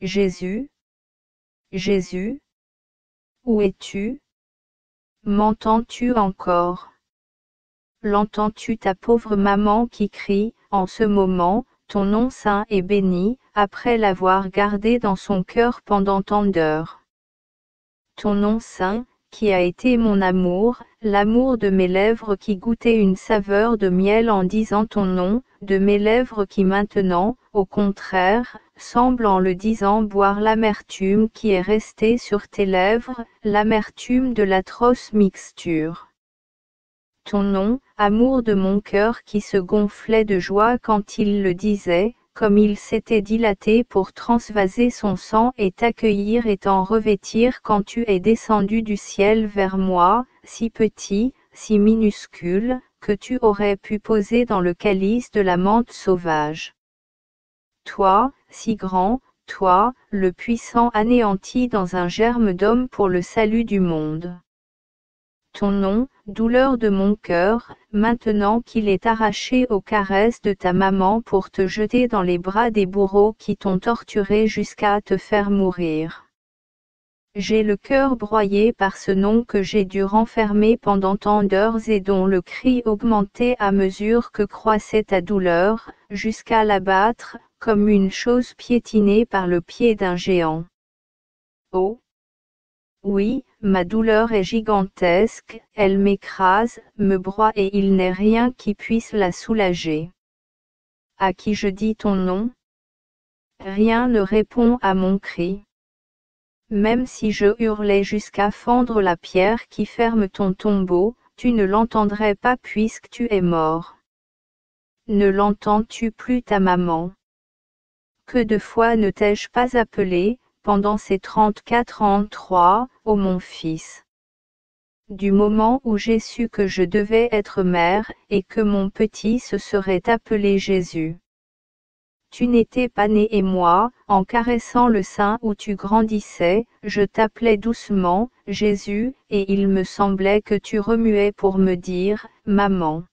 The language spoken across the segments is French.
Jésus, Jésus, où es-tu? M'entends-tu encore? L'entends-tu ta pauvre maman qui crie, en ce moment, ton nom saint et béni, après l'avoir gardé dans son cœur pendant tant d'heures. Ton nom saint, qui a été mon amour, l'amour de mes lèvres qui goûtaient une saveur de miel en disant ton nom, de mes lèvres qui maintenant, au contraire, semblent en le disant boire l'amertume qui est restée sur tes lèvres, l'amertume de l'atroce mixture. Ton nom, amour de mon cœur qui se gonflait de joie quand il le disait, comme il s'était dilaté pour transvaser son sang et t'accueillir et t'en revêtir quand tu es descendu du ciel vers moi, si petit, si minuscule, que tu aurais pu poser dans le calice de la menthe sauvage. Toi, si grand, toi, le puissant anéanti dans un germe d'homme pour le salut du monde. Ton nom, douleur de mon cœur, maintenant qu'il est arraché aux caresses de ta maman pour te jeter dans les bras des bourreaux qui t'ont torturé jusqu'à te faire mourir. J'ai le cœur broyé par ce nom que j'ai dû renfermer pendant tant d'heures et dont le cri augmentait à mesure que croissait ta douleur, jusqu'à l'abattre, comme une chose piétinée par le pied d'un géant. Oh! Oui, ma douleur est gigantesque, elle m'écrase, me broie et il n'est rien qui puisse la soulager. À qui je dis ton nom? Rien ne répond à mon cri. Même si je hurlais jusqu'à fendre la pierre qui ferme ton tombeau, tu ne l'entendrais pas puisque tu es mort. Ne l'entends-tu plus ta maman? Que de fois ne t'ai-je pas appelé, pendant ces 34 ans, ô mon fils? Du moment où j'ai su que je devais être mère, et que mon petit se serait appelé Jésus. Tu n'étais pas né et moi, en caressant le sein où tu grandissais, je t'appelais doucement, Jésus, et il me semblait que tu remuais pour me dire, maman.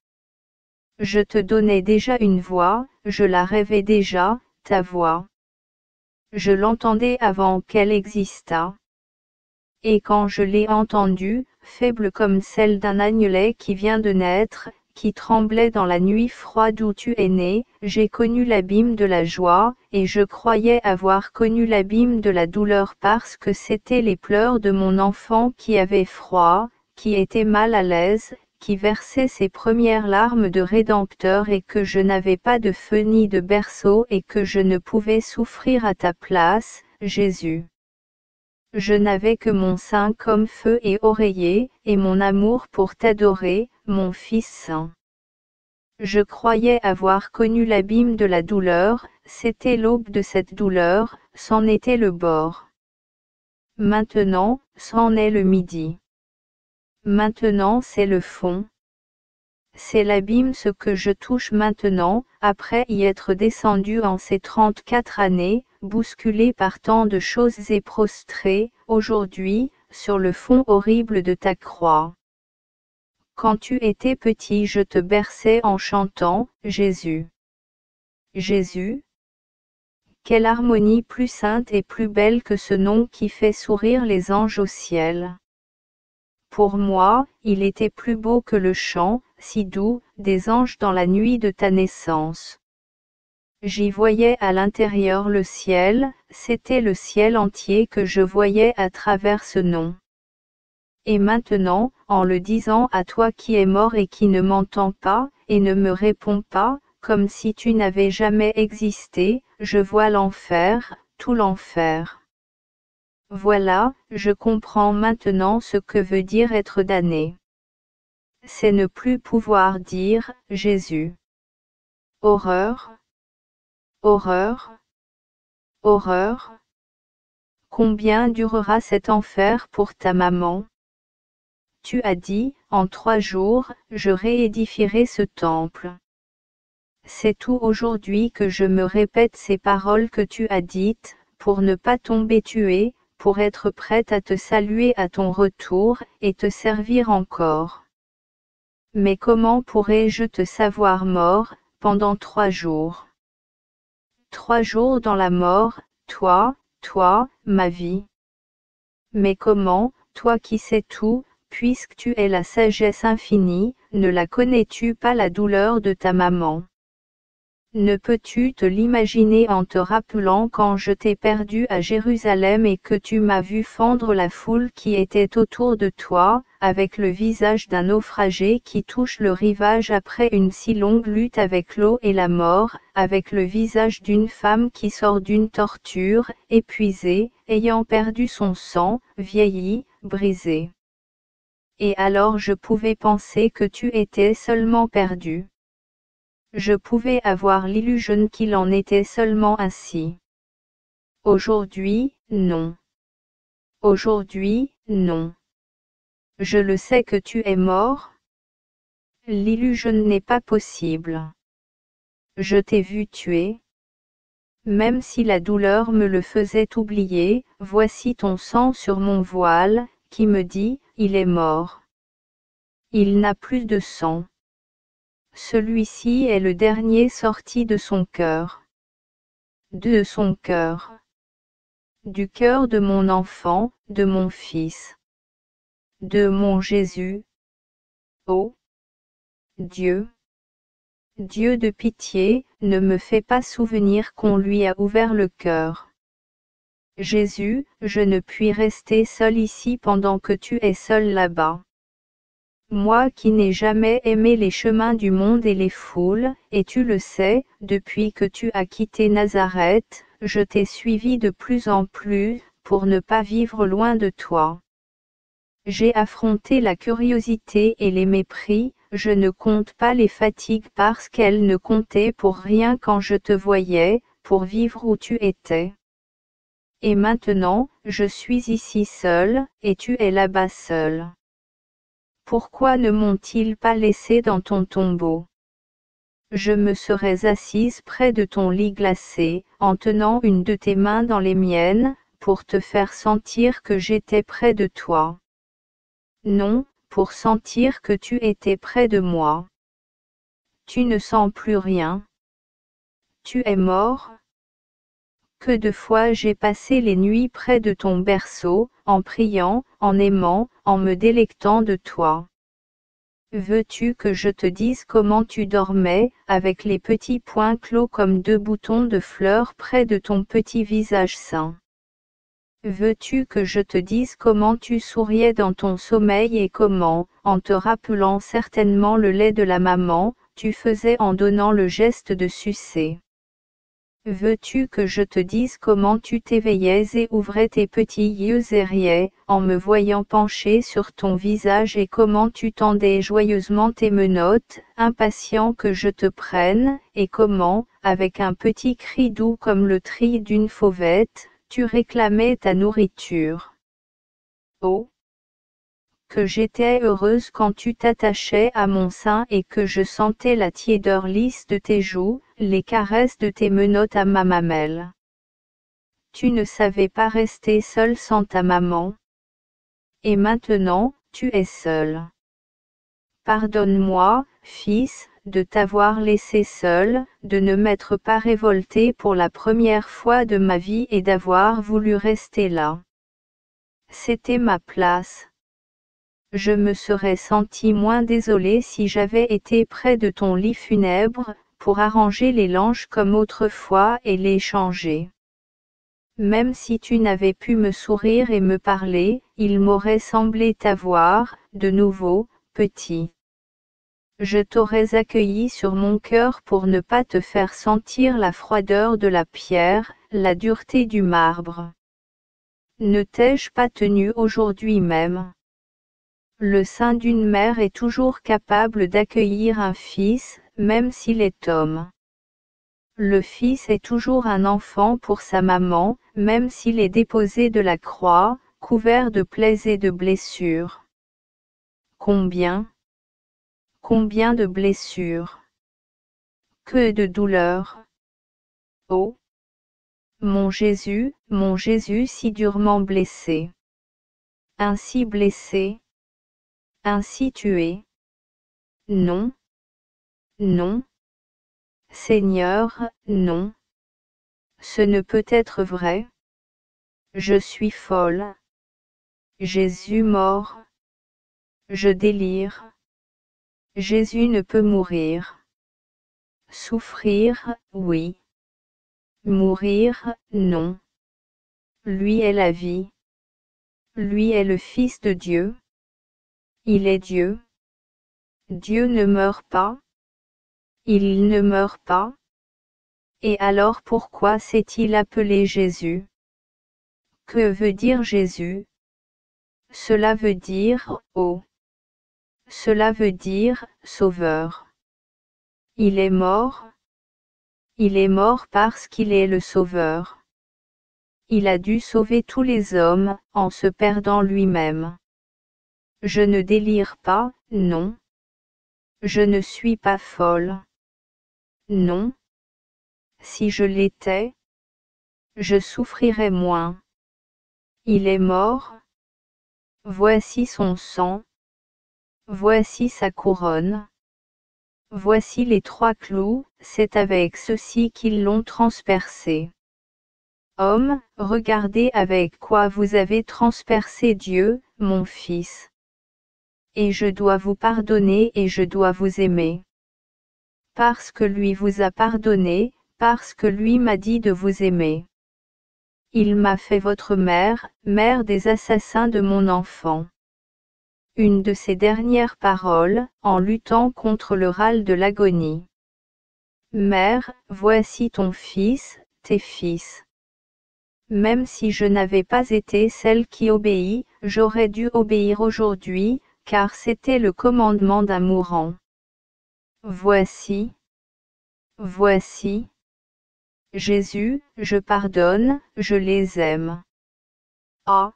Je te donnais déjà une voix, je la rêvais déjà, ta voix. Je l'entendais avant qu'elle existât. Et quand je l'ai entendue, faible comme celle d'un agnelet qui vient de naître, qui tremblait dans la nuit froide où tu es né, j'ai connu l'abîme de la joie, et je croyais avoir connu l'abîme de la douleur parce que c'étaient les pleurs de mon enfant qui avait froid, qui était mal à l'aise, qui versait ses premières larmes de rédempteur et que je n'avais pas de feu ni de berceau et que je ne pouvais souffrir à ta place, Jésus. Je n'avais que mon sein comme feu et oreiller, et mon amour pour t'adorer, mon Fils saint. Je croyais avoir connu l'abîme de la douleur, c'était l'aube de cette douleur, c'en était le bord. Maintenant, c'en est le midi. Maintenant c'est le fond. C'est l'abîme ce que je touche maintenant, après y être descendu en ces 34 années, bousculé par tant de choses et prostré, aujourd'hui, sur le fond horrible de ta croix. Quand tu étais petit je te berçais en chantant, Jésus. Jésus. Quelle harmonie plus sainte et plus belle que ce nom qui fait sourire les anges au ciel. Pour moi, il était plus beau que le chant, si doux, des anges dans la nuit de ta naissance. J'y voyais à l'intérieur le ciel, c'était le ciel entier que je voyais à travers ce nom. Et maintenant, en le disant à toi qui es mort et qui ne m'entends pas, et ne me réponds pas, comme si tu n'avais jamais existé, je vois l'enfer, tout l'enfer. Voilà, je comprends maintenant ce que veut dire être damné. C'est ne plus pouvoir dire, Jésus. Horreur. Horreur. Horreur. Combien durera cet enfer pour ta maman? Tu as dit, en 3 jours, je réédifierai ce temple. C'est tout aujourd'hui que je me répète ces paroles que tu as dites, pour ne pas tomber tuée, pour être prête à te saluer à ton retour, et te servir encore. Mais comment pourrais-je te savoir mort, pendant 3 jours? 3 jours dans la mort, toi, toi, ma vie. Mais comment, toi qui sais tout, puisque tu es la sagesse infinie, ne la connais-tu pas la douleur de ta maman? Ne peux-tu te l'imaginer en te rappelant quand je t'ai perdu à Jérusalem et que tu m'as vu fendre la foule qui était autour de toi, avec le visage d'un naufragé qui touche le rivage après une si longue lutte avec l'eau et la mort, avec le visage d'une femme qui sort d'une torture, épuisée, ayant perdu son sang, vieillie, brisée. Et alors je pouvais penser que tu étais seulement perdu. Je pouvais avoir l'illusion qu'il en était seulement ainsi. Aujourd'hui, non. Aujourd'hui, non. Je le sais que tu es mort. L'illusion n'est pas possible. Je t'ai vu tuer. Même si la douleur me le faisait oublier, voici ton sang sur mon voile, qui me dit, il est mort. Il n'a plus de sang. Celui-ci est le dernier sorti de son cœur. De son cœur. Du cœur de mon enfant, de mon fils. De mon Jésus. Ô Dieu! Dieu de pitié, ne me fais pas souvenir qu'on lui a ouvert le cœur. Jésus, je ne puis rester seul ici pendant que tu es seul là-bas. Moi qui n'ai jamais aimé les chemins du monde et les foules, et tu le sais, depuis que tu as quitté Nazareth, je t'ai suivi de plus en plus, pour ne pas vivre loin de toi. J'ai affronté la curiosité et les mépris, je ne compte pas les fatigues parce qu'elles ne comptaient pour rien quand je te voyais, pour vivre où tu étais. Et maintenant, je suis ici seul, et tu es là-bas seul. Pourquoi ne m'ont-ils pas laissé dans ton tombeau? Je me serais assise près de ton lit glacé, en tenant une de tes mains dans les miennes, pour te faire sentir que j'étais près de toi. Non, pour sentir que tu étais près de moi. Tu ne sens plus rien. Tu es mort. Que de fois j'ai passé les nuits près de ton berceau, en priant, en aimant, en me délectant de toi. Veux-tu que je te dise comment tu dormais, avec les petits poings clos comme deux boutons de fleurs près de ton petit visage sain? Veux-tu que je te dise comment tu souriais dans ton sommeil et comment, en te rappelant certainement le lait de la maman, tu faisais en donnant le geste de sucer? Veux-tu que je te dise comment tu t'éveillais et ouvrais tes petits yeux et riais, en me voyant penché sur ton visage et comment tu tendais joyeusement tes menottes, impatient que je te prenne, et comment, avec un petit cri doux comme le tri d'une fauvette, tu réclamais ta nourriture. Oh! Que j'étais heureuse quand tu t'attachais à mon sein et que je sentais la tiédeur lisse de tes joues, les caresses de tes menottes à ma mamelle. Tu ne savais pas rester seule sans ta maman. Et maintenant, tu es seule. Pardonne-moi, fils, de t'avoir laissé seul, de ne m'être pas révolté pour la première fois de ma vie et d'avoir voulu rester là. C'était ma place. Je me serais senti moins désolée si j'avais été près de ton lit funèbre, pour arranger les langes comme autrefois et les changer. Même si tu n'avais pu me sourire et me parler, il m'aurait semblé t'avoir, de nouveau, petit. Je t'aurais accueilli sur mon cœur pour ne pas te faire sentir la froideur de la pierre, la dureté du marbre. Ne t'ai-je pas tenu aujourd'hui même? Le sein d'une mère est toujours capable d'accueillir un fils, même s'il est homme. Le fils est toujours un enfant pour sa maman, même s'il est déposé de la croix, couvert de plaies et de blessures. Combien de blessures! Que de douleurs! Oh! Mon Jésus si durement blessé. Ainsi blessé. Ainsi tué. Non. Non. Seigneur, non. Ce ne peut être vrai. Je suis folle. Jésus mort. Je délire. Jésus ne peut mourir. Souffrir, oui. Mourir, non. Lui est la vie. Lui est le Fils de Dieu. Il est Dieu. Dieu ne meurt pas. Il ne meurt pas. Et alors pourquoi s'est-il appelé Jésus? Que veut dire Jésus? Cela veut dire, oh. Cela veut dire, Sauveur. Il est mort. Il est mort parce qu'il est le Sauveur. Il a dû sauver tous les hommes, en se perdant lui-même. Je ne délire pas, non. Je ne suis pas folle. Non. Si je l'étais, je souffrirais moins. Il est mort. Voici son sang. Voici sa couronne. Voici les 3 clous, c'est avec ceux-ci qu'ils l'ont transpercé. Homme, regardez avec quoi vous avez transpercé Dieu, mon Fils. Et je dois vous pardonner et je dois vous aimer. Parce que lui vous a pardonné, parce que lui m'a dit de vous aimer. Il m'a fait votre mère, mère des assassins de mon enfant. Une de ses dernières paroles, en luttant contre le râle de l'agonie. Mère, voici ton fils, tes fils. Même si je n'avais pas été celle qui obéit, j'aurais dû obéir aujourd'hui, car c'était le commandement d'un mourant. Voici. Voici. Jésus, je pardonne, je les aime. Ah!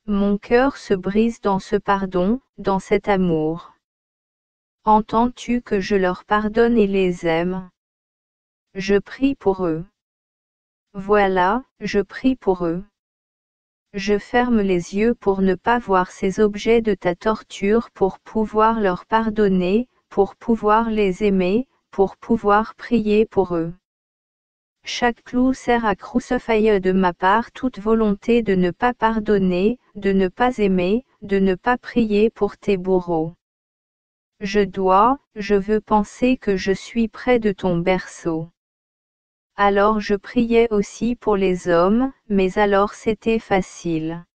Mon cœur se brise dans ce pardon, dans cet amour. Entends-tu que je leur pardonne et les aime? Je prie pour eux. Voilà, je prie pour eux. Je ferme les yeux pour ne pas voir ces objets de ta torture pour pouvoir leur pardonner, pour pouvoir les aimer, pour pouvoir prier pour eux. Chaque clou sert à crucifier de ma part toute volonté de ne pas pardonner, de ne pas aimer, de ne pas prier pour tes bourreaux. Je veux penser que je suis près de ton berceau. Alors je priais aussi pour les hommes, mais alors c'était facile.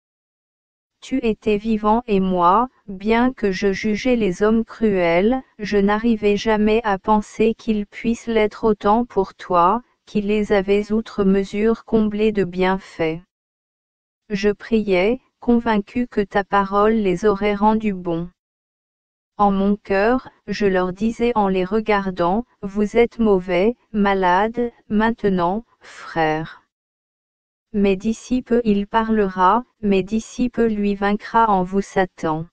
Tu étais vivant et moi, bien que je jugeais les hommes cruels, je n'arrivais jamais à penser qu'ils puissent l'être autant pour toi, qui les avais outre mesure comblés de bienfaits. Je priais, convaincu que ta parole les aurait rendus bons. En mon cœur, je leur disais en les regardant, vous êtes mauvais, malades, maintenant, frères. Mais d'ici peu il parlera, mais d'ici peu lui vaincra en vous Satan.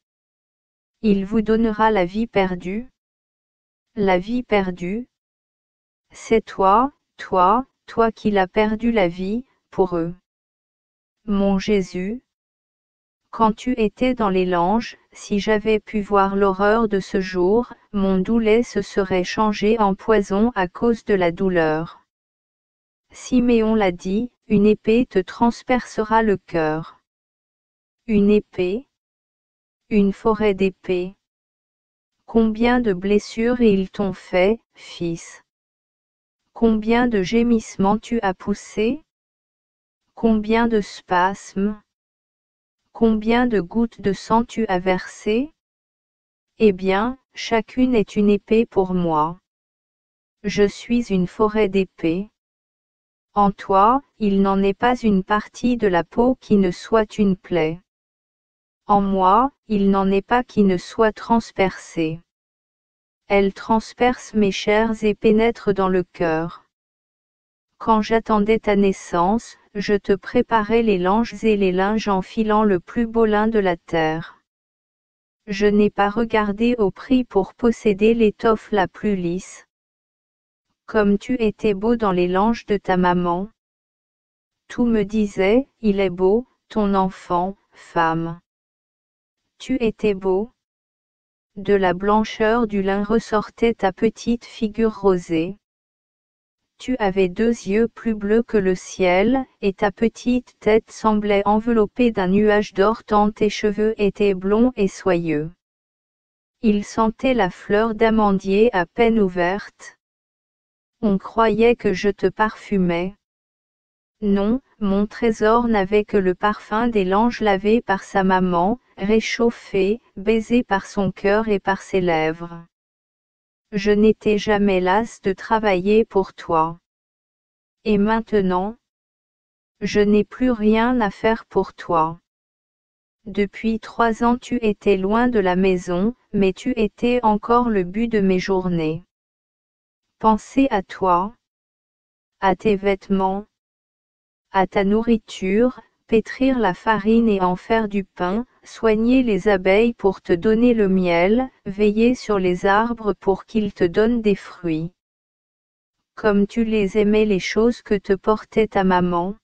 Il vous donnera la vie perdue. La vie perdue. C'est toi qui l'as perdu la vie, pour eux. Mon Jésus. Quand tu étais dans les langes, si j'avais pu voir l'horreur de ce jour, mon doux lait se serait changé en poison à cause de la douleur. Siméon l'a dit, une épée te transpercera le cœur. Une épée? Une forêt d'épées. Combien de blessures ils t'ont fait, fils? Combien de gémissements tu as poussés? Combien de spasmes? Combien de gouttes de sang tu as versé? Eh bien, chacune est une épée pour moi. Je suis une forêt d'épées. En toi, il n'en est pas une partie de la peau qui ne soit une plaie. En moi, il n'en est pas qui ne soit transpercée. Elle transperce mes chairs et pénètre dans le cœur. Quand j'attendais ta naissance, je te préparais les langes et les linges en filant le plus beau lin de la terre. Je n'ai pas regardé au prix pour posséder l'étoffe la plus lisse. Comme tu étais beau dans les langes de ta maman. Tout me disait, il est beau, ton enfant, femme. Tu étais beau. De la blancheur du lin ressortait ta petite figure rosée. Tu avais 2 yeux plus bleus que le ciel, et ta petite tête semblait enveloppée d'un nuage d'or tant tes cheveux étaient blonds et soyeux. Il sentait la fleur d'amandier à peine ouverte. On croyait que je te parfumais. Non, mon trésor n'avait que le parfum des langes lavés par sa maman, réchauffés, baisés par son cœur et par ses lèvres. Je n'étais jamais lasse de travailler pour toi. Et maintenant, je n'ai plus rien à faire pour toi. Depuis 3 ans tu étais loin de la maison, mais tu étais encore le but de mes journées. Penser à toi, à tes vêtements, à ta nourriture, pétrir la farine et en faire du pain, soigner les abeilles pour te donner le miel, veiller sur les arbres pour qu'ils te donnent des fruits. Comme tu les aimais les choses que te portait ta maman.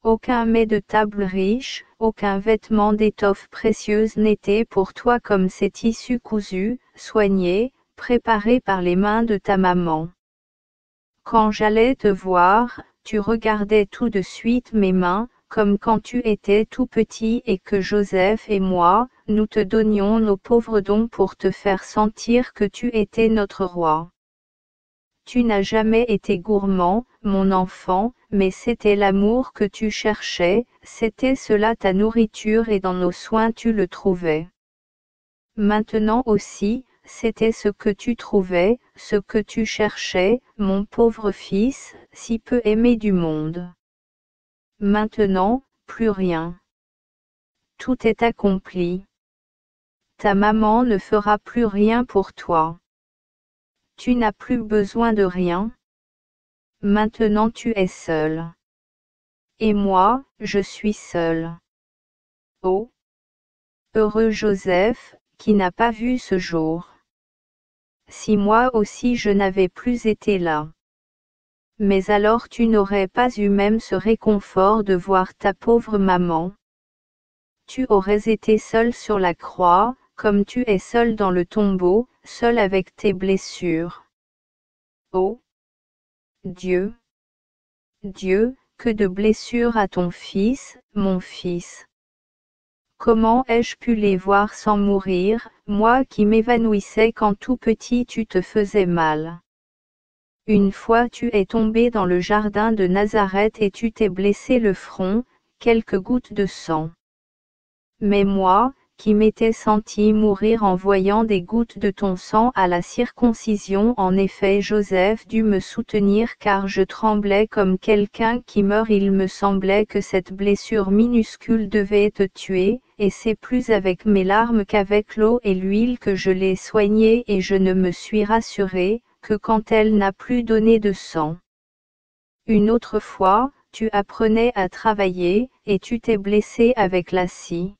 Aucun mets de table riche, aucun vêtement d'étoffe précieuse n'était pour toi comme ces tissus cousus, soignés, préparés par les mains de ta maman. Quand j'allais te voir, tu regardais tout de suite mes mains, comme quand tu étais tout petit et que Joseph et moi, nous te donnions nos pauvres dons pour te faire sentir que tu étais notre roi. Tu n'as jamais été gourmand, mon enfant, mais c'était l'amour que tu cherchais, c'était cela ta nourriture et dans nos soins tu le trouvais. Maintenant aussi, c'était ce que tu trouvais, ce que tu cherchais, mon pauvre fils, si peu aimé du monde. Maintenant, plus rien. Tout est accompli. Ta maman ne fera plus rien pour toi. Tu n'as plus besoin de rien. Maintenant tu es seul. Et moi, je suis seul. Oh! Heureux Joseph, qui n'a pas vu ce jour. Si moi aussi je n'avais plus été là. Mais alors tu n'aurais pas eu même ce réconfort de voir ta pauvre maman. Tu aurais été seul sur la croix, comme tu es seul dans le tombeau, seul avec tes blessures. Oh! Dieu! Dieu, que de blessures à ton fils, mon fils. Comment ai-je pu les voir sans mourir, moi qui m'évanouissais quand tout petit tu te faisais mal. Une fois tu es tombé dans le jardin de Nazareth et tu t'es blessé le front, quelques gouttes de sang. Mais moi, qui m'étais senti mourir en voyant des gouttes de ton sang à la circoncision, en effet Joseph dut me soutenir car je tremblais comme quelqu'un qui meurt. Il me semblait que cette blessure minuscule devait te tuer, et c'est plus avec mes larmes qu'avec l'eau et l'huile que je l'ai soignée et je ne me suis rassurée, que quand elle n'a plus donné de sang. Une autre fois, tu apprenais à travailler, et tu t'es blessé avec la scie.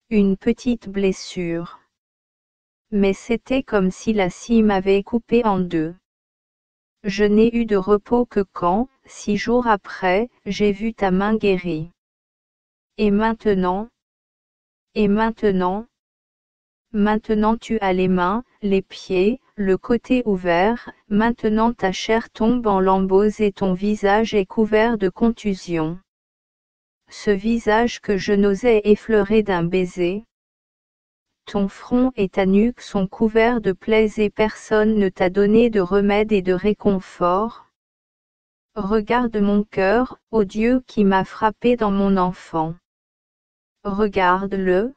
Une petite blessure. Mais c'était comme si la scie m'avait coupé en deux. Je n'ai eu de repos que quand, 6 jours après, j'ai vu ta main guérie. Et maintenant? Et maintenant? Maintenant tu as les mains, les pieds, le côté ouvert, maintenant ta chair tombe en lambeaux et ton visage est couvert de contusions. Ce visage que je n'osais effleurer d'un baiser. Ton front et ta nuque sont couverts de plaies et personne ne t'a donné de remède et de réconfort. Regarde mon cœur, ô Dieu qui m'a frappé dans mon enfant. Regarde-le.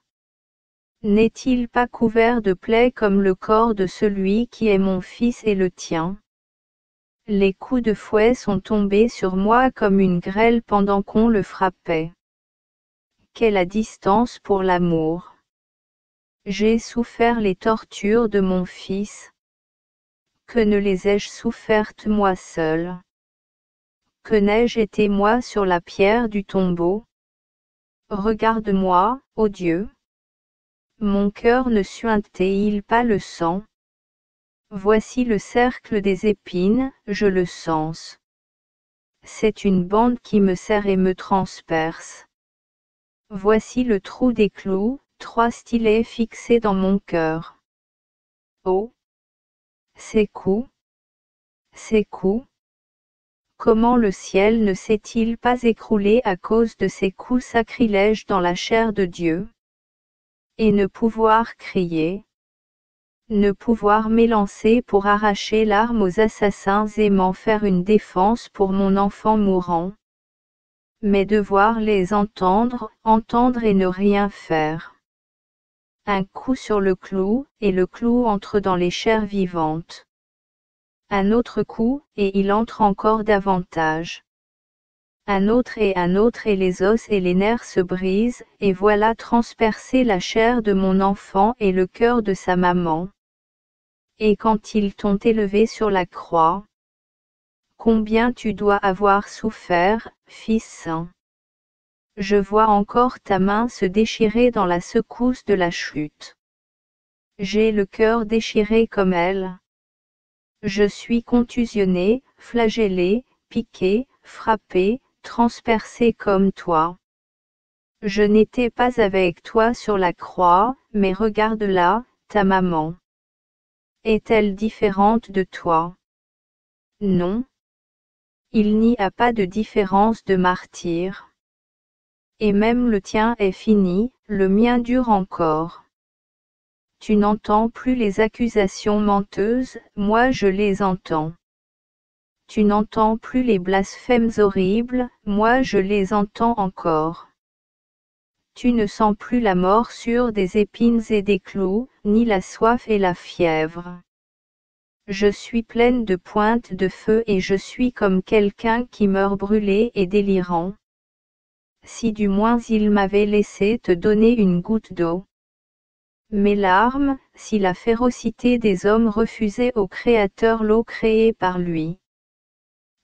N'est-il pas couvert de plaies comme le corps de celui qui est mon fils et le tien? Les coups de fouet sont tombés sur moi comme une grêle pendant qu'on le frappait. Quelle la distance pour l'amour! J'ai souffert les tortures de mon fils. Que ne les ai-je souffertes moi seul? Que n'ai-je été moi sur la pierre du tombeau? Regarde-moi, ô Dieu. Mon cœur ne suintait-il pas le sang? Voici le cercle des épines, je le sens. C'est une bande qui me serre et me transperce. Voici le trou des clous, 3 stylets fixés dans mon cœur. Oh! Ces coups! Ces coups! comment le ciel ne s'est-il pas écroulé à cause de ces coups sacrilèges dans la chair de Dieu? Et ne pouvoir crier, ne pouvoir m'élancer pour arracher l'arme aux assassins et m'en faire une défense pour mon enfant mourant. Mais devoir les entendre et ne rien faire. Un coup sur le clou, et le clou entre dans les chairs vivantes. Un autre coup, et il entre encore davantage. Un autre, et les os et les nerfs se brisent, et voilà transpercer la chair de mon enfant et le cœur de sa maman. Et quand ils t'ont élevé sur la croix, combien tu dois avoir souffert, Fils saint. Je vois encore ta main se déchirer dans la secousse de la chute. J'ai le cœur déchiré comme elle. Je suis contusionné, flagellé, piqué, frappé, transpercé comme toi. Je n'étais pas avec toi sur la croix, mais regarde-la, ta maman. Est-elle différente de toi? Non. Il n'y a pas de différence de martyr. Et même le tien est fini, le mien dure encore. Tu n'entends plus les accusations menteuses, moi je les entends. Tu n'entends plus les blasphèmes horribles, moi je les entends encore. Tu ne sens plus la morsure des épines et des clous, ni la soif et la fièvre. Je suis pleine de pointes de feu et je suis comme quelqu'un qui meurt brûlé et délirant. Si du moins il m'avait laissé te donner une goutte d'eau. Mes larmes, si la férocité des hommes refusait au Créateur l'eau créée par lui.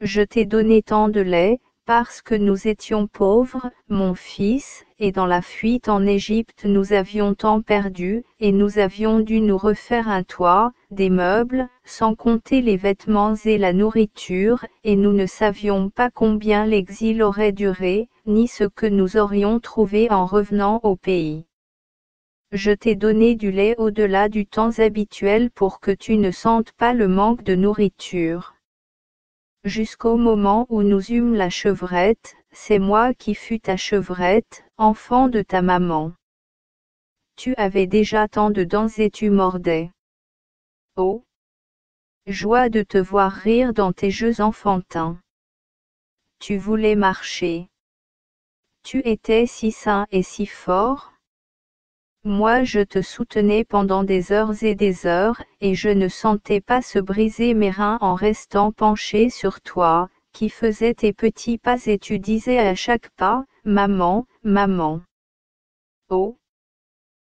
Je t'ai donné tant de lait, parce que nous étions pauvres, mon fils, et dans la fuite en Égypte nous avions tant perdu, et nous avions dû nous refaire un toit, des meubles, sans compter les vêtements et la nourriture, et nous ne savions pas combien l'exil aurait duré, ni ce que nous aurions trouvé en revenant au pays. Je t'ai donné du lait au-delà du temps habituel pour que tu ne sentes pas le manque de nourriture. Jusqu'au moment où nous eûmes la chevrette, c'est moi qui fus ta chevrette, enfant de ta maman. Tu avais déjà tant de dents et tu mordais. Oh! Joie de te voir rire dans tes jeux enfantins. Tu voulais marcher. Tu étais si sain et si fort. Moi je te soutenais pendant des heures, et je ne sentais pas se briser mes reins en restant penché sur toi, qui faisais tes petits pas et tu disais à chaque pas, maman, maman. Oh!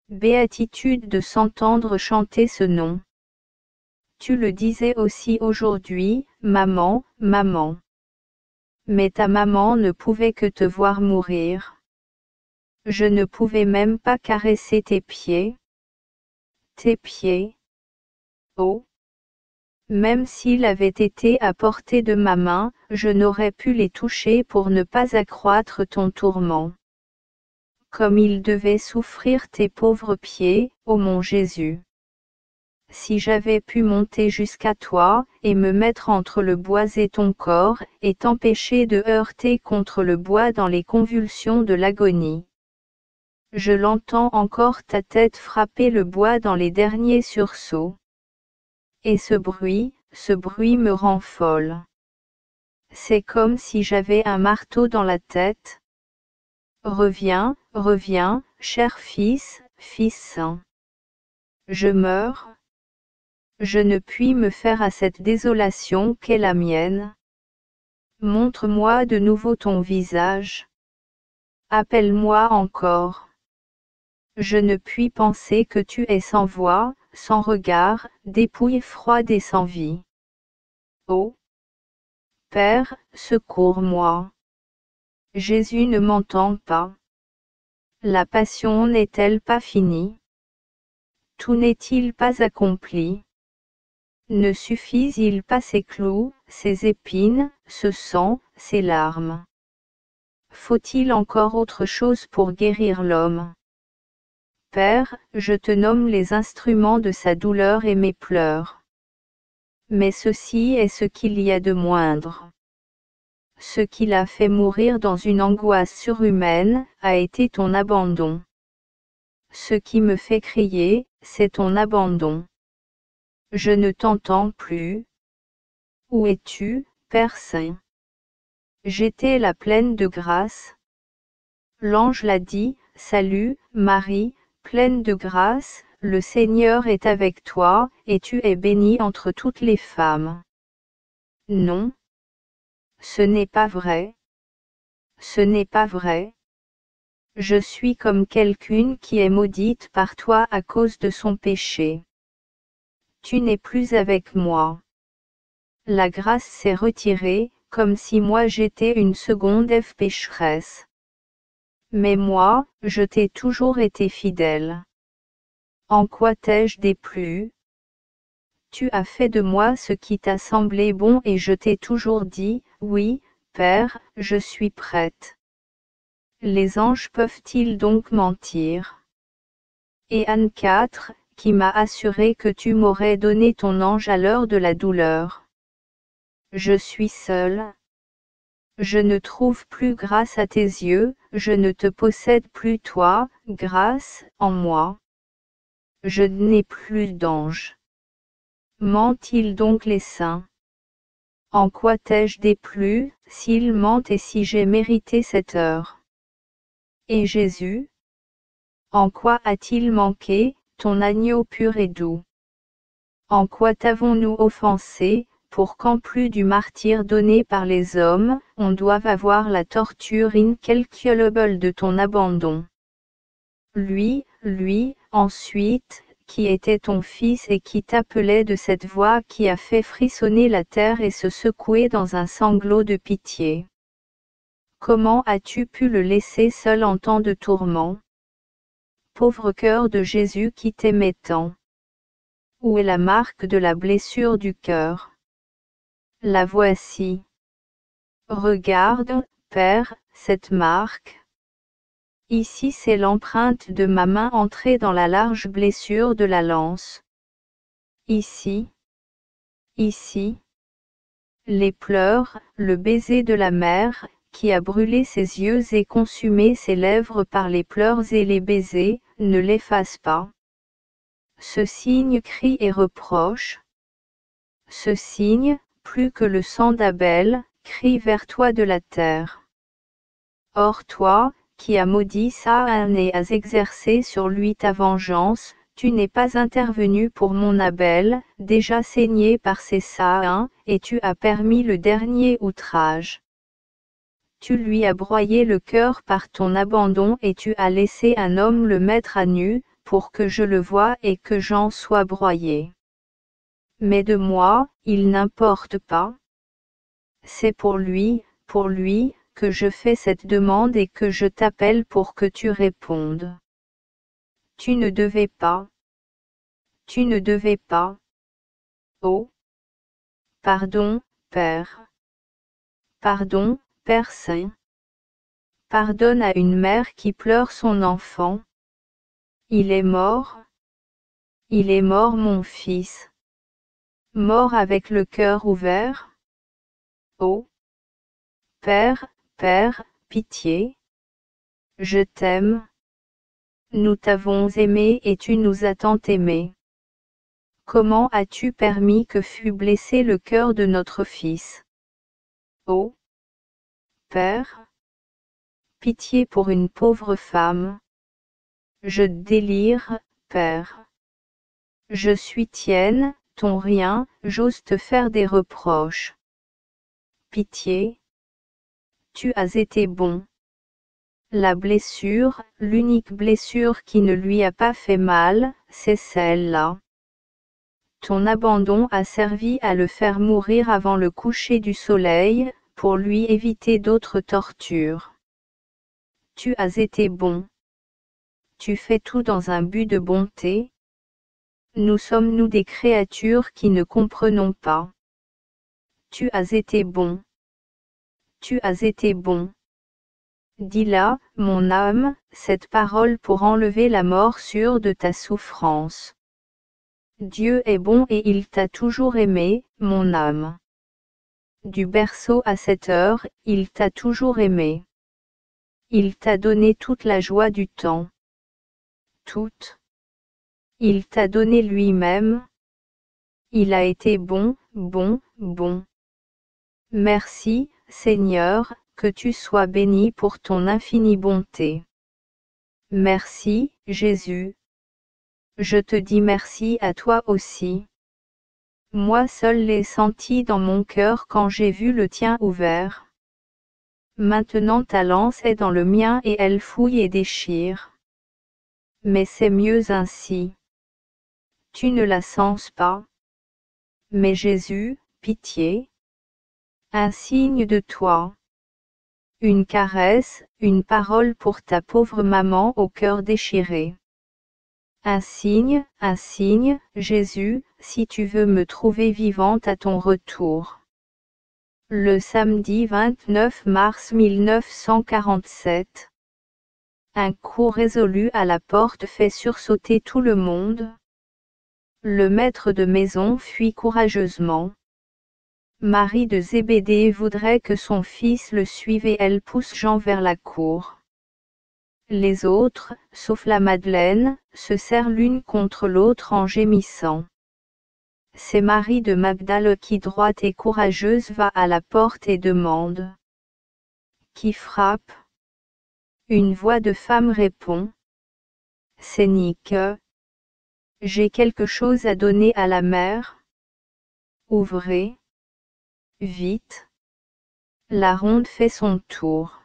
Béatitude de s'entendre chanter ce nom. Tu le disais aussi aujourd'hui, maman, maman. Mais ta maman ne pouvait que te voir mourir. Je ne pouvais même pas caresser tes pieds. Tes pieds. Oh! Même s'il avait été à portée de ma main, je n'aurais pu les toucher pour ne pas accroître ton tourment. Comme il devait souffrir tes pauvres pieds, ô mon Jésus. Si j'avais pu monter jusqu'à toi, et me mettre entre le bois et ton corps, et t'empêcher de heurter contre le bois dans les convulsions de l'agonie. Je l'entends encore ta tête frapper le bois dans les derniers sursauts. Et ce bruit me rend folle. C'est comme si j'avais un marteau dans la tête. Reviens, reviens, cher fils, fils saint. Je meurs. Je ne puis me faire à cette désolation qu'est la mienne. Montre-moi de nouveau ton visage. Appelle-moi encore. Je ne puis penser que tu es sans voix, sans regard, dépouille froide et sans vie. Oh! Père, secours-moi. Jésus ne m'entend pas. La passion n'est-elle pas finie? Tout n'est-il pas accompli? Ne suffisent-ils pas ces clous, ces épines, ce sang, ces larmes? Faut-il encore autre chose pour guérir l'homme? Père, je te nomme les instruments de sa douleur et mes pleurs. Mais ceci est ce qu'il y a de moindre. Ce qui l'a fait mourir dans une angoisse surhumaine, a été ton abandon. Ce qui me fait crier, c'est ton abandon. Je ne t'entends plus. Où es-tu, Père Saint? J'étais la pleine de grâce. L'ange l'a dit, salut, Marie, pleine de grâce, le Seigneur est avec toi, et tu es bénie entre toutes les femmes. Non. Ce n'est pas vrai. Ce n'est pas vrai. Je suis comme quelqu'une qui est maudite par toi à cause de son péché. Tu n'es plus avec moi. La grâce s'est retirée, comme si moi j'étais une seconde Ève pécheresse. Mais moi, je t'ai toujours été fidèle. En quoi t'ai-je déplu? Tu as fait de moi ce qui t'a semblé bon et je t'ai toujours dit, oui, Père, je suis prête. Les anges peuvent-ils donc mentir? Et Anne 4, qui m'a assuré que tu m'aurais donné ton ange à l'heure de la douleur. Je suis seule. Je ne trouve plus grâce à tes yeux, je ne te possède plus toi, grâce, en moi. Je n'ai plus d'ange. Mentent-ils donc les saints? En quoi t'ai-je déplu, s'ils mentent et si j'ai mérité cette heure? Et Jésus? En quoi a-t-il manqué, ton agneau pur et doux? En quoi t'avons-nous offensé, pour qu'en plus du martyre donné par les hommes, on doive avoir la torture incalculable de ton abandon? Lui, ensuite, qui était ton fils et qui t'appelait de cette voix qui a fait frissonner la terre et se secouer dans un sanglot de pitié. Comment as-tu pu le laisser seul en temps de tourment? Pauvre cœur de Jésus qui t'aimait tant. Où est la marque de la blessure du cœur? La voici. Regarde, Père, cette marque. Ici c'est l'empreinte de ma main entrée dans la large blessure de la lance. Ici. Ici. Les pleurs, le baiser de la mère, qui a brûlé ses yeux et consumé ses lèvres par les pleurs et les baisers, ne l'efface pas. Ce signe crie et reproche. Ce signe, plus que le sang d'Abel, crie vers toi de la terre. Or toi, qui as maudit Saïn et as exercé sur lui ta vengeance, tu n'es pas intervenu pour mon Abel, déjà saigné par ses Saïns, et tu as permis le dernier outrage. Tu lui as broyé le cœur par ton abandon et tu as laissé un homme le mettre à nu, pour que je le voie et que j'en sois broyé. Mais de moi, il n'importe pas. C'est pour lui, que je fais cette demande et que je t'appelle pour que tu répondes. Tu ne devais pas. Tu ne devais pas. Oh. Pardon, Père. Pardon, Père Saint. Pardonne à une mère qui pleure son enfant. Il est mort. Il est mort mon fils. Mort avec le cœur ouvert. Oh. Père, Père, pitié. Je t'aime. Nous t'avons aimé et tu nous as tant aimés. Comment as-tu permis que fût blessé le cœur de notre Fils? Oh! Père! Pitié pour une pauvre femme. Je délire, Père. Je suis tienne, ton rien, j'ose te faire des reproches. Pitié! Tu as été bon. La blessure, l'unique blessure qui ne lui a pas fait mal, c'est celle-là. Ton abandon a servi à le faire mourir avant le coucher du soleil, pour lui éviter d'autres tortures. Tu as été bon. Tu fais tout dans un but de bonté. Nous sommes-nous des créatures qui ne comprenons pas. Tu as été bon. Tu as été bon. Dis-la, mon âme, cette parole pour enlever la morsure de ta souffrance. Dieu est bon et il t'a toujours aimé, mon âme. du berceau à cette heure, il t'a toujours aimé. Il t'a donné toute la joie du temps. Toute. Il t'a donné lui-même. Il a été bon, bon, bon. Merci, Seigneur, que tu sois béni pour ton infinie bonté. Merci, Jésus. Je te dis merci à toi aussi. Moi seul l'ai senti dans mon cœur quand j'ai vu le tien ouvert. Maintenant ta lance est dans le mien et elle fouille et déchire. Mais c'est mieux ainsi. Tu ne la sens pas. Mais Jésus, pitié. Un signe de toi. Une caresse, une parole pour ta pauvre maman au cœur déchiré. Un signe, Jésus, si tu veux me trouver vivante à ton retour. Le samedi 29 mars 1947. Un coup résolu à la porte fait sursauter tout le monde. Le maître de maison fuit courageusement. Marie de Zébédée voudrait que son fils le suive et elle pousse Jean vers la cour. Les autres, sauf la Madeleine, se serrent l'une contre l'autre en gémissant. C'est Marie de Magdale qui, droite et courageuse, va à la porte et demande. Qui frappe? Une voix de femme répond. C'est Nick. J'ai quelque chose à donner à la mère. Ouvrez. Vite. La ronde fait son tour.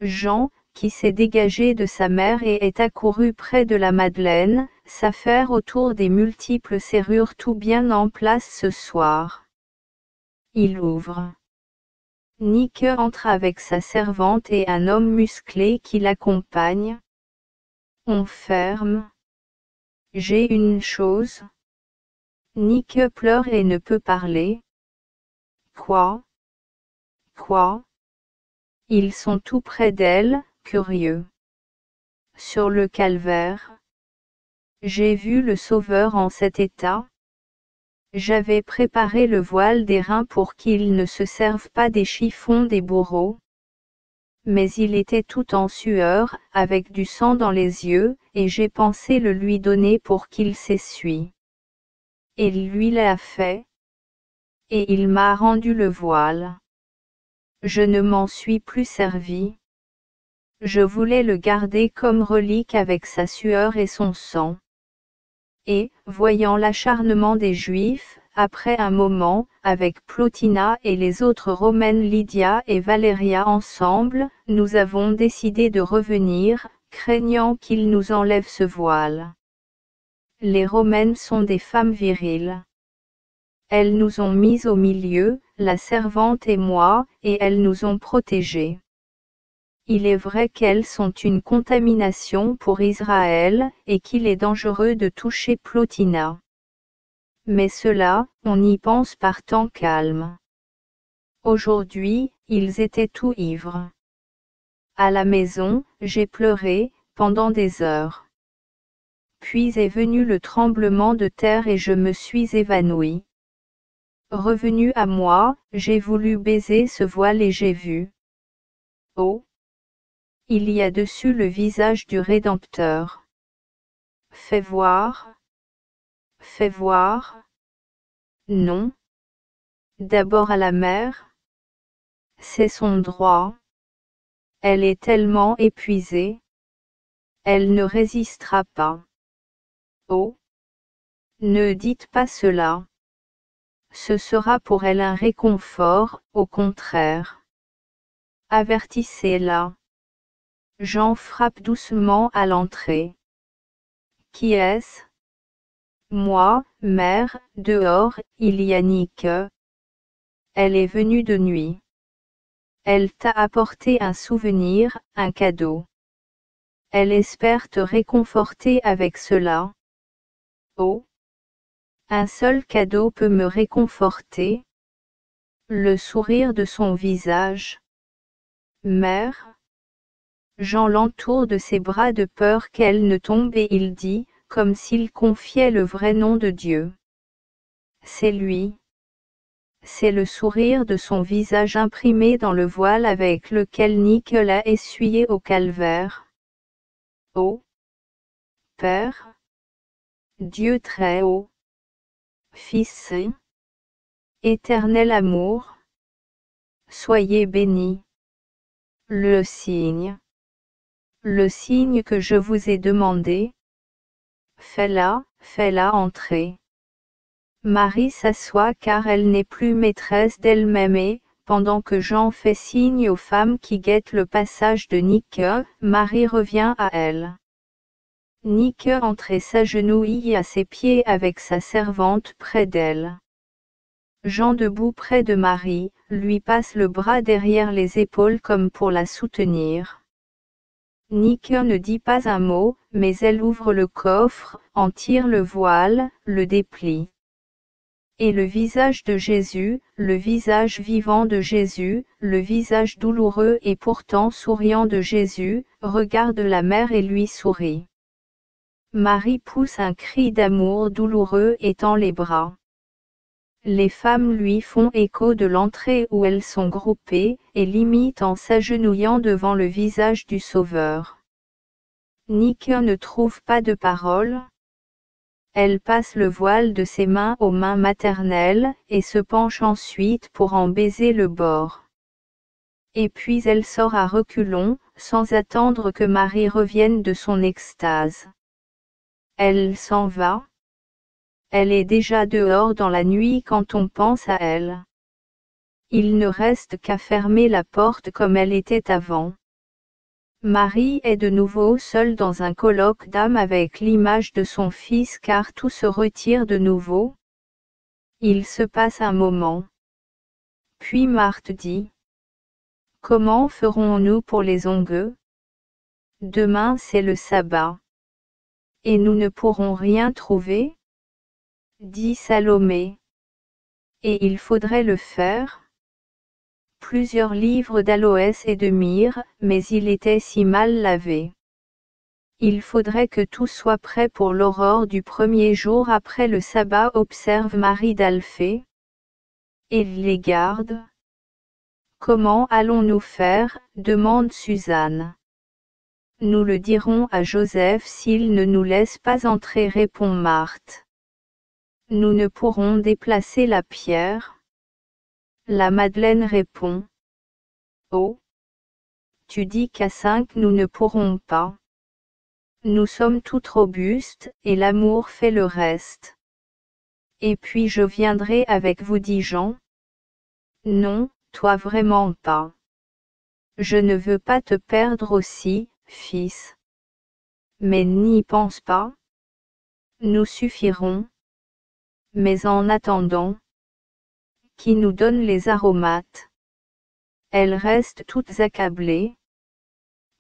Jean, qui s'est dégagé de sa mère et est accouru près de la Madeleine, s'affaire autour des multiples serrures tout bien en place ce soir. Il ouvre. Nick entre avec sa servante et un homme musclé qui l'accompagne. On ferme. J'ai une chose. Nick pleure et ne peut parler. Quoi? Quoi? Ils sont tout près d'elle, curieux. Sur le calvaire. J'ai vu le Sauveur en cet état. J'avais préparé le voile d'airain pour qu'il ne se serve pas des chiffons des bourreaux. Mais il était tout en sueur, avec du sang dans les yeux, et j'ai pensé le lui donner pour qu'il s'essuie. Et lui l'a fait. Et il m'a rendu le voile. Je ne m'en suis plus servi. Je voulais le garder comme relique avec sa sueur et son sang. Et, voyant l'acharnement des Juifs, après un moment, avec Plotina et les autres Romaines Lydia et Valéria ensemble, nous avons décidé de revenir, craignant qu'ils nous enlèvent ce voile. Les Romaines sont des femmes viriles. Elles nous ont mises au milieu, la servante et moi, et elles nous ont protégés. Il est vrai qu'elles sont une contamination pour Israël, et qu'il est dangereux de toucher Plotina. Mais cela, on y pense par temps calme. Aujourd'hui, ils étaient tout ivres. À la maison, j'ai pleuré, pendant des heures. Puis est venu le tremblement de terre et je me suis évanouie. Revenu à moi, j'ai voulu baiser ce voile et j'ai vu. Oh! Il y a dessus le visage du Rédempteur. Fais voir. Fais voir. Non. D'abord à la mère. C'est son droit. Elle est tellement épuisée. Elle ne résistera pas. Oh! Ne dites pas cela. Ce sera pour elle un réconfort, au contraire. Avertissez-la. Jean frappe doucement à l'entrée. Qui est-ce? Moi, mère, dehors, il y a Nick. Elle est venue de nuit. Elle t'a apporté un souvenir, un cadeau. Elle espère te réconforter avec cela. Oh! Un seul cadeau peut me réconforter. Le sourire de son visage. Mère? Jean l'entoure de ses bras de peur qu'elle ne tombe et il dit, comme s'il confiait le vrai nom de Dieu. C'est lui. C'est le sourire de son visage imprimé dans le voile avec lequel Nickel a essuyé au calvaire. Ô Père, Dieu très haut, Fils saint, éternel amour, soyez bénis. Le signe que je vous ai demandé, fais-la entrer. Marie s'assoit car elle n'est plus maîtresse d'elle-même et, pendant que Jean fait signe aux femmes qui guettent le passage de Nickel, Marie revient à elle. Nickel entre et s'agenouille à ses pieds avec sa servante près d'elle. Jean debout près de Marie, lui passe le bras derrière les épaules comme pour la soutenir. Nickel ne dit pas un mot, mais elle ouvre le coffre, en tire le voile, le déplie. Et le visage de Jésus, le visage vivant de Jésus, le visage douloureux et pourtant souriant de Jésus, regarde la mère et lui sourit. Marie pousse un cri d'amour douloureux et tend les bras. Les femmes lui font écho de l'entrée où elles sont groupées, et l'imitent en s'agenouillant devant le visage du Sauveur. Nickel ne trouve pas de parole. Elle passe le voile de ses mains aux mains maternelles, et se penche ensuite pour en baiser le bord. Et puis elle sort à reculons, sans attendre que Marie revienne de son extase. Elle s'en va. Elle est déjà dehors dans la nuit quand on pense à elle. Il ne reste qu'à fermer la porte comme elle était avant. Marie est de nouveau seule dans un colloque d'âme avec l'image de son fils car tout se retire de nouveau. Il se passe un moment. Puis Marthe dit: Comment ferons-nous pour les ongueux? Demain c'est le sabbat. Et nous ne pourrons rien trouver? Dit Salomé. Et il faudrait le faire? Plusieurs livres d'aloès et de myrrhe, mais il était si mal lavé. Il faudrait que tout soit prêt pour l'aurore du premier jour après le sabbat, observe Marie d'Alphée. Et les gardes? Comment allons-nous faire? Demande Suzanne. Nous le dirons à Joseph s'il ne nous laisse pas entrer, répond Marthe. Nous ne pourrons déplacer la pierre. La Madeleine répond: Oh! Tu dis qu'à 5 nous ne pourrons pas. Nous sommes toutes robustes, et l'amour fait le reste. Et puis je viendrai avec vous, dit Jean. Non, toi vraiment pas. Je ne veux pas te perdre aussi, fils. Mais n'y pense pas. Nous suffirons. Mais en attendant, qui nous donne les aromates? Elles restent toutes accablées.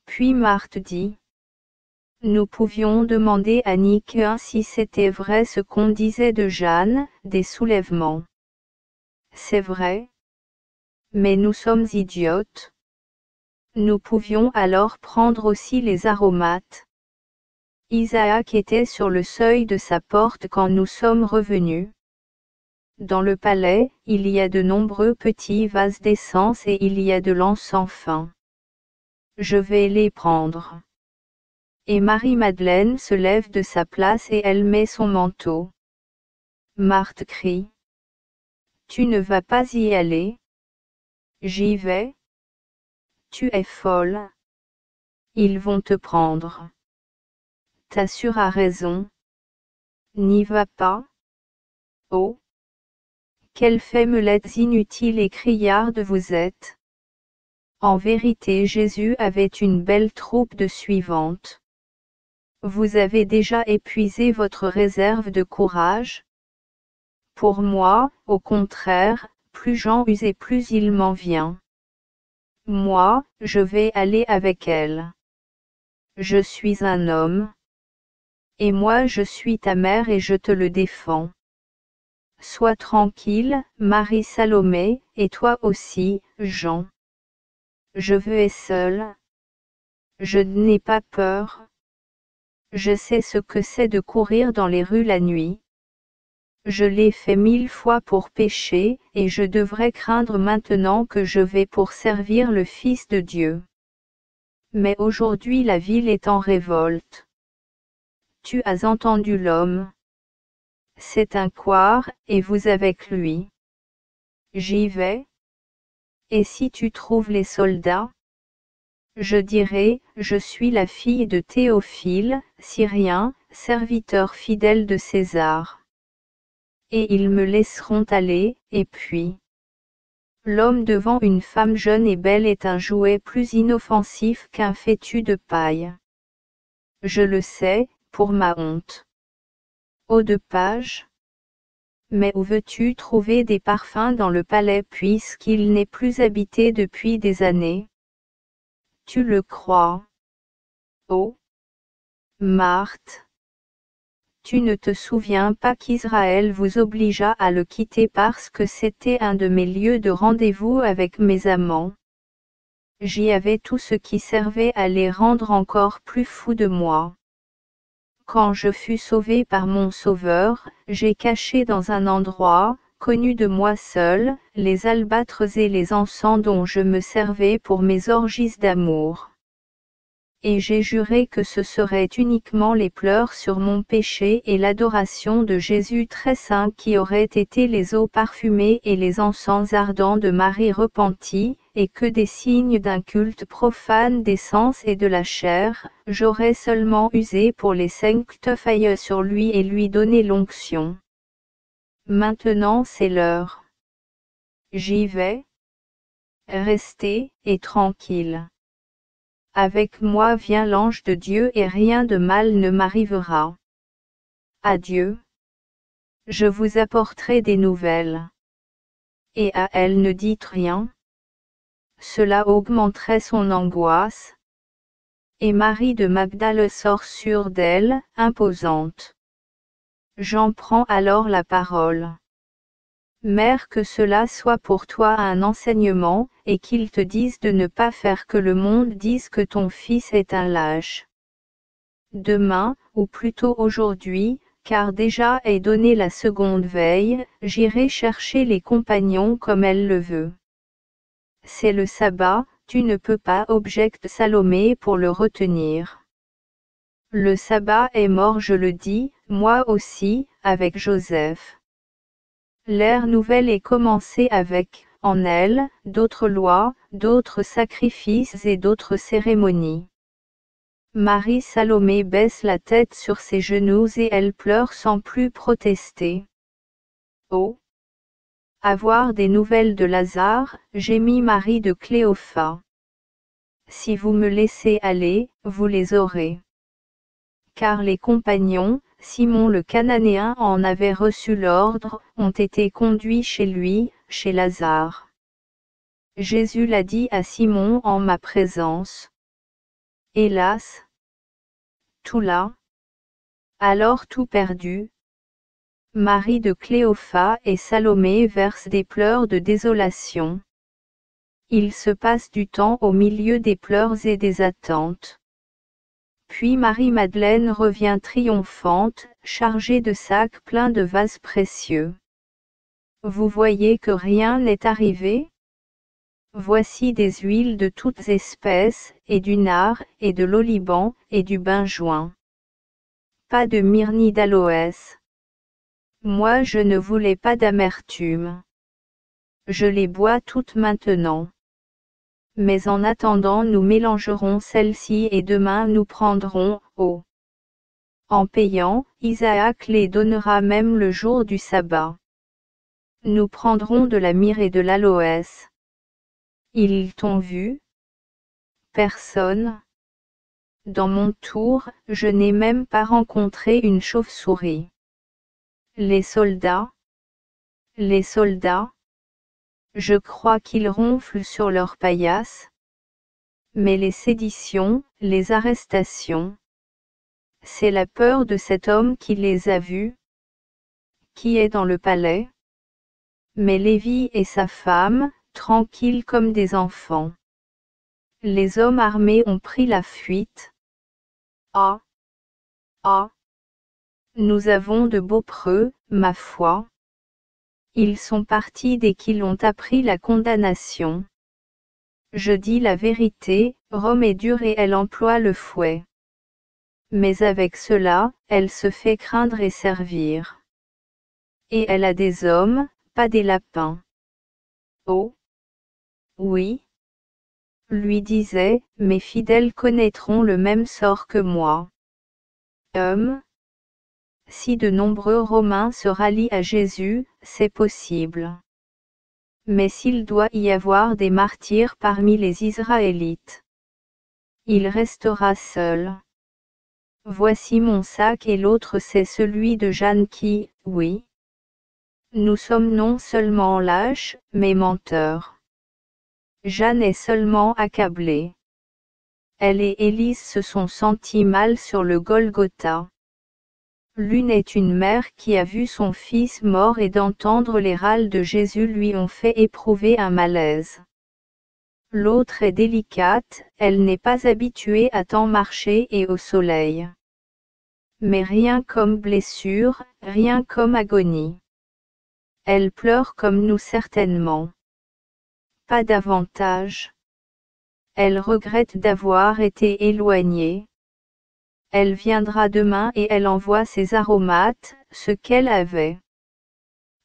Puis Marthe dit: Nous pouvions demander à Nickel si c'était vrai ce qu'on disait de Jeanne, des soulèvements. C'est vrai. Mais nous sommes idiotes. Nous pouvions alors prendre aussi les aromates. Isaac était sur le seuil de sa porte quand nous sommes revenus. Dans le palais, il y a de nombreux petits vases d'essence et il y a de l'encens fin. Je vais les prendre. Et Marie-Madeleine se lève de sa place et elle met son manteau. Marthe crie: Tu ne vas pas y aller? J'y vais. Tu es folle. Ils vont te prendre. Ta sœur a raison. N'y va pas. Oh! Quelle femmelette inutile et criarde vous êtes! En vérité, Jésus avait une belle troupe de suivantes. Vous avez déjà épuisé votre réserve de courage? Pour moi, au contraire, plus j'en use et plus il m'en vient. Moi, je vais aller avec elle. Je suis un homme. Et moi je suis ta mère et je te le défends. Sois tranquille, Marie-Salomé, et toi aussi, Jean. Je vais seul. Je n'ai pas peur. Je sais ce que c'est de courir dans les rues la nuit. Je l'ai fait 1000 fois pour pécher, et je devrais craindre maintenant que je vais pour servir le Fils de Dieu. Mais aujourd'hui la ville est en révolte. Tu as entendu l'homme. C'est un couard, et vous avec lui. J'y vais. Et si tu trouves les soldats? Je dirai, je suis la fille de Théophile, Syrien, serviteur fidèle de César. Et ils me laisseront aller, et puis. L'homme devant une femme jeune et belle est un jouet plus inoffensif qu'un fétu de paille. Je le sais, pour ma honte. Eau de page. Mais où veux-tu trouver des parfums dans le palais puisqu'il n'est plus habité depuis des années? Tu le crois? Oh, Marthe! Tu ne te souviens pas qu'Israël vous obligea à le quitter parce que c'était un de mes lieux de rendez-vous avec mes amants? J'y avais tout ce qui servait à les rendre encore plus fous de moi. Quand je fus sauvé par mon Sauveur, j'ai caché dans un endroit, connu de moi seul, les albâtres et les encens dont je me servais pour mes orgies d'amour. Et j'ai juré que ce seraient uniquement les pleurs sur mon péché et l'adoration de Jésus très saint qui auraient été les eaux parfumées et les encens ardents de Marie repentie, et que des signes d'un culte profane des sens et de la chair, j'aurais seulement usé pour les sanctifier sur lui et lui donner l'onction. Maintenant c'est l'heure. J'y vais. Restez, et tranquille. Avec moi vient l'ange de Dieu et rien de mal ne m'arrivera. Adieu. Je vous apporterai des nouvelles. Et à elle ne dites rien. Cela augmenterait son angoisse. Et Marie de Magdale sort sûre d'elle, imposante. J'en prends alors la parole. Mère, que cela soit pour toi un enseignement, et qu'ils te disent de ne pas faire que le monde dise que ton fils est un lâche. Demain, ou plutôt aujourd'hui, car déjà est donnée la seconde veille, j'irai chercher les compagnons comme elle le veut. C'est le sabbat, tu ne peux pas objecte Salomé pour le retenir. Le sabbat est mort, je le dis, moi aussi, avec Joseph. L'ère nouvelle est commencée avec, en elle, d'autres lois, d'autres sacrifices et d'autres cérémonies. Marie-Salomé baisse la tête sur ses genoux et elle pleure sans plus protester. Oh! Avoir des nouvelles de Lazare, gémit Marie de Cléophas. Si vous me laissez aller, vous les aurez. Car les compagnons, Simon le Cananéen en avait reçu l'ordre, ont été conduits chez lui, chez Lazare. Jésus l'a dit à Simon en ma présence. Hélas! Tout là. Alors tout perdu. Marie de Cléophas et Salomé versent des pleurs de désolation. Il se passe du temps au milieu des pleurs et des attentes. Puis Marie-Madeleine revient triomphante, chargée de sacs pleins de vases précieux. Vous voyez que rien n'est arrivé? Voici des huiles de toutes espèces, et du nard, et de l'oliban, et du benjoin. Pas de myrrhe ni d'aloès. Moi je ne voulais pas d'amertume. Je les bois toutes maintenant. Mais en attendant nous mélangerons celles-ci et demain nous prendrons, oh! En payant, Isaac les donnera même le jour du sabbat. Nous prendrons de la myrrhe et de l'aloès. Ils t'ont vu? Personne. Dans mon tour, je n'ai même pas rencontré une chauve-souris. Les soldats? Les soldats? Je crois qu'ils ronflent sur leurs paillasses. Mais les séditions, les arrestations. C'est la peur de cet homme qui les a vus. Qui est dans le palais? Mais Lévi et sa femme, tranquilles comme des enfants. Les hommes armés ont pris la fuite. Ah! Ah! Nous avons de beaux preux, ma foi. Ils sont partis dès qu'ils ont appris la condamnation. Je dis la vérité, Rome est dure et elle emploie le fouet. Mais avec cela, elle se fait craindre et servir. Et elle a des hommes, pas des lapins. Oh! Oui! Lui disait, mes fidèles connaîtront le même sort que moi. Si de nombreux Romains se rallient à Jésus, c'est possible. Mais s'il doit y avoir des martyrs parmi les Israélites, il restera seul. Voici mon sac et l'autre c'est celui de Jeanne qui, oui. Nous sommes non seulement lâches, mais menteurs. Jeanne est seulement accablée. Elle et Élise se sont senties mal sur le Golgotha. L'une est une mère qui a vu son fils mort et d'entendre les râles de Jésus lui ont fait éprouver un malaise. L'autre est délicate, elle n'est pas habituée à tant marcher et au soleil. Mais rien comme blessure, rien comme agonie. Elle pleure comme nous certainement. Pas davantage. Elle regrette d'avoir été éloignée. Elle viendra demain et elle envoie ses aromates, ce qu'elle avait.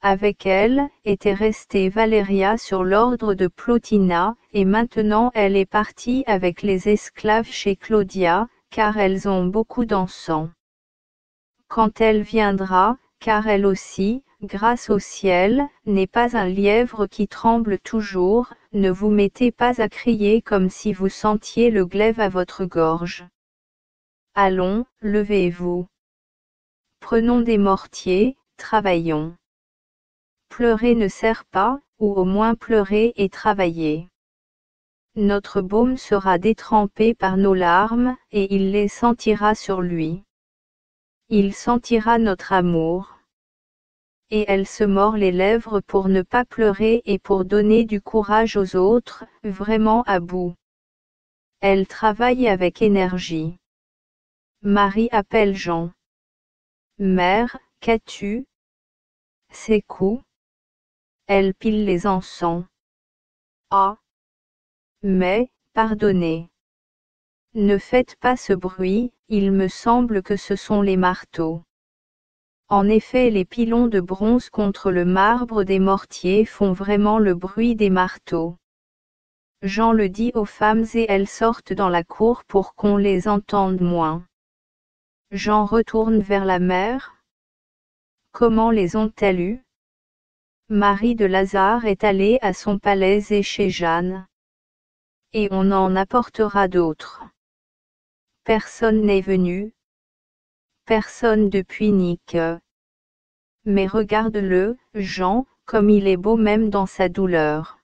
Avec elle, était restée Valéria sur l'ordre de Plotina, et maintenant elle est partie avec les esclaves chez Claudia, car elles ont beaucoup d'encens. Quand elle viendra, car elle aussi, grâce au ciel, n'est pas un lièvre qui tremble toujours, ne vous mettez pas à crier comme si vous sentiez le glaive à votre gorge. Allons, levez-vous. Prenons des mortiers, travaillons. Pleurer ne sert pas, ou au moins pleurer et travailler. Notre baume sera détrempé par nos larmes, et il les sentira sur lui. Il sentira notre amour. Et elle se mord les lèvres pour ne pas pleurer et pour donner du courage aux autres, vraiment à bout. Elle travaille avec énergie. Marie appelle Jean. Mère, qu'as-tu? C'est coup. Elle pile les encens. Ah! Mais, pardonnez. Ne faites pas ce bruit, il me semble que ce sont les marteaux. En effet, les pilons de bronze contre le marbre des mortiers font vraiment le bruit des marteaux. Jean le dit aux femmes et elles sortent dans la cour pour qu'on les entende moins. Jean retourne vers la mère. Comment les ont-elles eues? Marie de Lazare est allée à son palais et chez Jeanne. Et on en apportera d'autres. Personne n'est venu. Personne depuis Nick. Mais regarde-le, Jean, comme il est beau même dans sa douleur.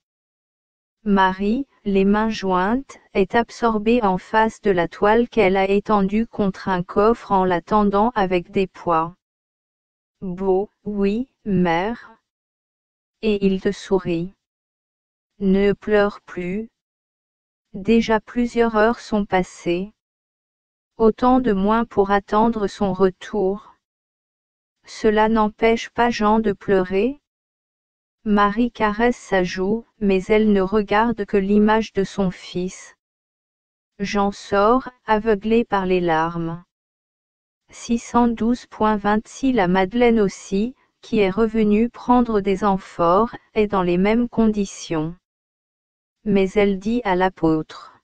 Marie, les mains jointes, est absorbée en face de la toile qu'elle a étendue contre un coffre en la tendant avec des poids. Beau, oui, mère. Et il te sourit. Ne pleure plus. Déjà plusieurs heures sont passées. Autant de moins pour attendre son retour. Cela n'empêche pas Jean de pleurer. Marie caresse sa joue, mais elle ne regarde que l'image de son fils. Jean sort, aveuglé par les larmes. 612.26 La Madeleine aussi, qui est revenue prendre des amphores, est dans les mêmes conditions. Mais elle dit à l'apôtre.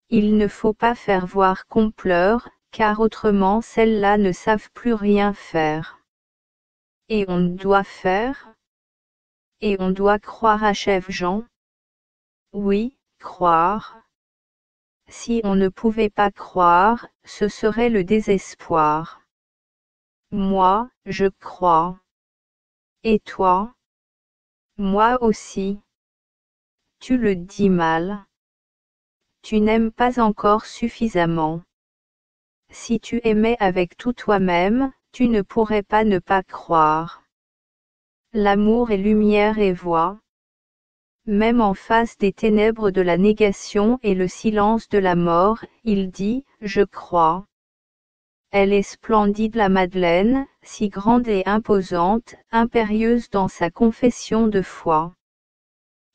Il ne faut pas faire voir qu'on pleure, car autrement celles-là ne savent plus rien faire. Et on doit faire? Et on doit croire, achève Jean. Oui, croire. Si on ne pouvait pas croire, ce serait le désespoir. Moi, je crois. Et toi? Moi aussi. Tu le dis mal. Tu n'aimes pas encore suffisamment. Si tu aimais avec tout toi-même, tu ne pourrais pas ne pas croire. L'amour est lumière et voix. Même en face des ténèbres de la négation et le silence de la mort, il dit, je crois. Elle est splendide la Madeleine, si grande et imposante, impérieuse dans sa confession de foi.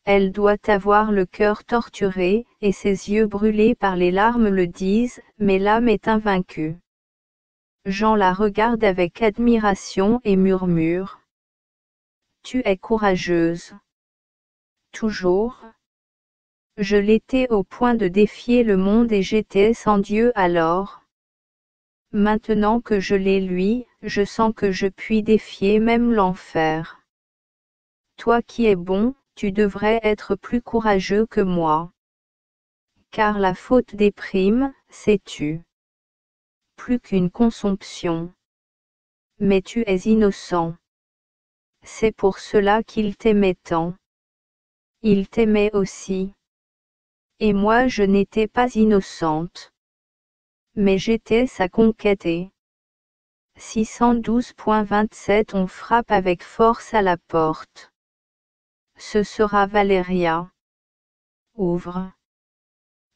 Elle doit avoir le cœur torturé, et ses yeux brûlés par les larmes le disent, mais l'âme est invaincue. Jean la regarde avec admiration et murmure. Tu es courageuse. Toujours. Je l'étais au point de défier le monde et j'étais sans Dieu alors. Maintenant que je l'ai lui, je sens que je puis défier même l'enfer. Toi qui es bon, tu devrais être plus courageux que moi. Car la faute déprime, sais-tu. Plus qu'une consomption. Mais tu es innocent. C'est pour cela qu'il t'aimait tant. Il t'aimait aussi. Et moi je n'étais pas innocente. Mais j'étais sa conquête et 612.27 On frappe avec force à la porte. Ce sera Valéria. Ouvre.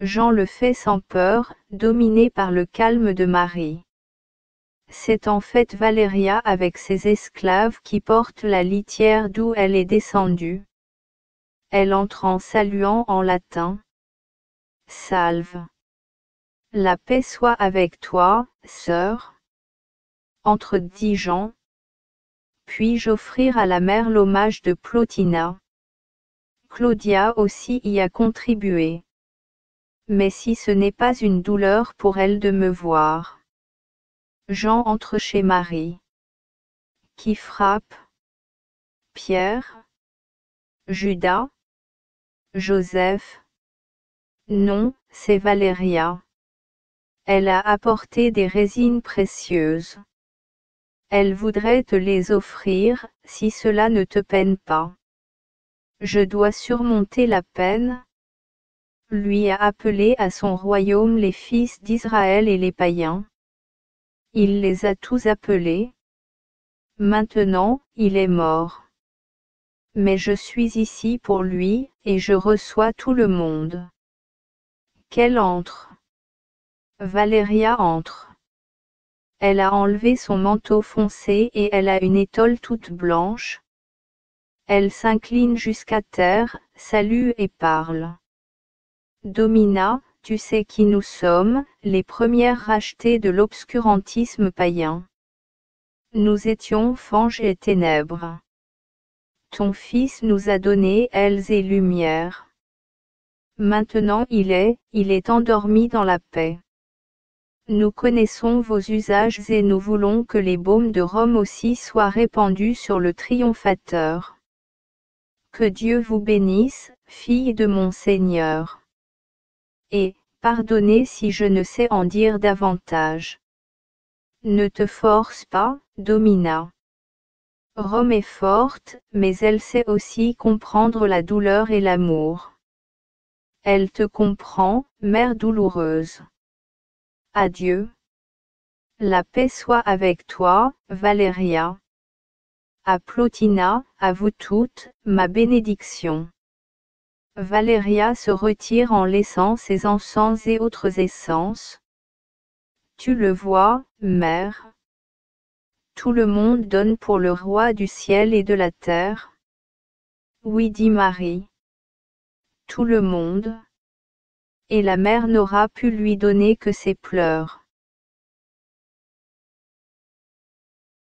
Jean le fait sans peur, dominé par le calme de Marie. C'est en fait Valéria avec ses esclaves qui portent la litière d'où elle est descendue. Elle entre en saluant en latin. Salve. La paix soit avec toi, sœur. Entre dit Jean. Puis-je offrir à la mère l'hommage de Plotina? Claudia aussi y a contribué. Mais si ce n'est pas une douleur pour elle de me voir. Jean entre chez Marie. Qui frappe? Pierre? Judas? Joseph? Non, c'est Valéria. Elle a apporté des résines précieuses. Elle voudrait te les offrir, si cela ne te peine pas. Je dois surmonter la peine. Lui a appelé à son royaume les fils d'Israël et les païens. Il les a tous appelés. Maintenant, il est mort. Mais je suis ici pour lui, et je reçois tout le monde. Qu'elle entre. Valéria entre. Elle a enlevé son manteau foncé et elle a une étole toute blanche. Elle s'incline jusqu'à terre, salue et parle. Domina, tu sais qui nous sommes, les premières rachetées de l'obscurantisme païen. Nous étions fange et ténèbres. Ton Fils nous a donné ailes et lumière. Maintenant il est endormi dans la paix. Nous connaissons vos usages et nous voulons que les baumes de Rome aussi soient répandus sur le triomphateur. Que Dieu vous bénisse, fille de mon Seigneur. Et, pardonnez si je ne sais en dire davantage. Ne te force pas, Domina. Rome est forte, mais elle sait aussi comprendre la douleur et l'amour. Elle te comprend, mère douloureuse. Adieu. La paix soit avec toi, Valéria. À Plotina, à vous toutes, ma bénédiction. Valéria se retire en laissant ses encens et autres essences. Tu le vois, mère. Tout le monde donne pour le roi du ciel et de la terre. Oui, dit Marie. Tout le monde. Et la mère n'aura pu lui donner que ses pleurs.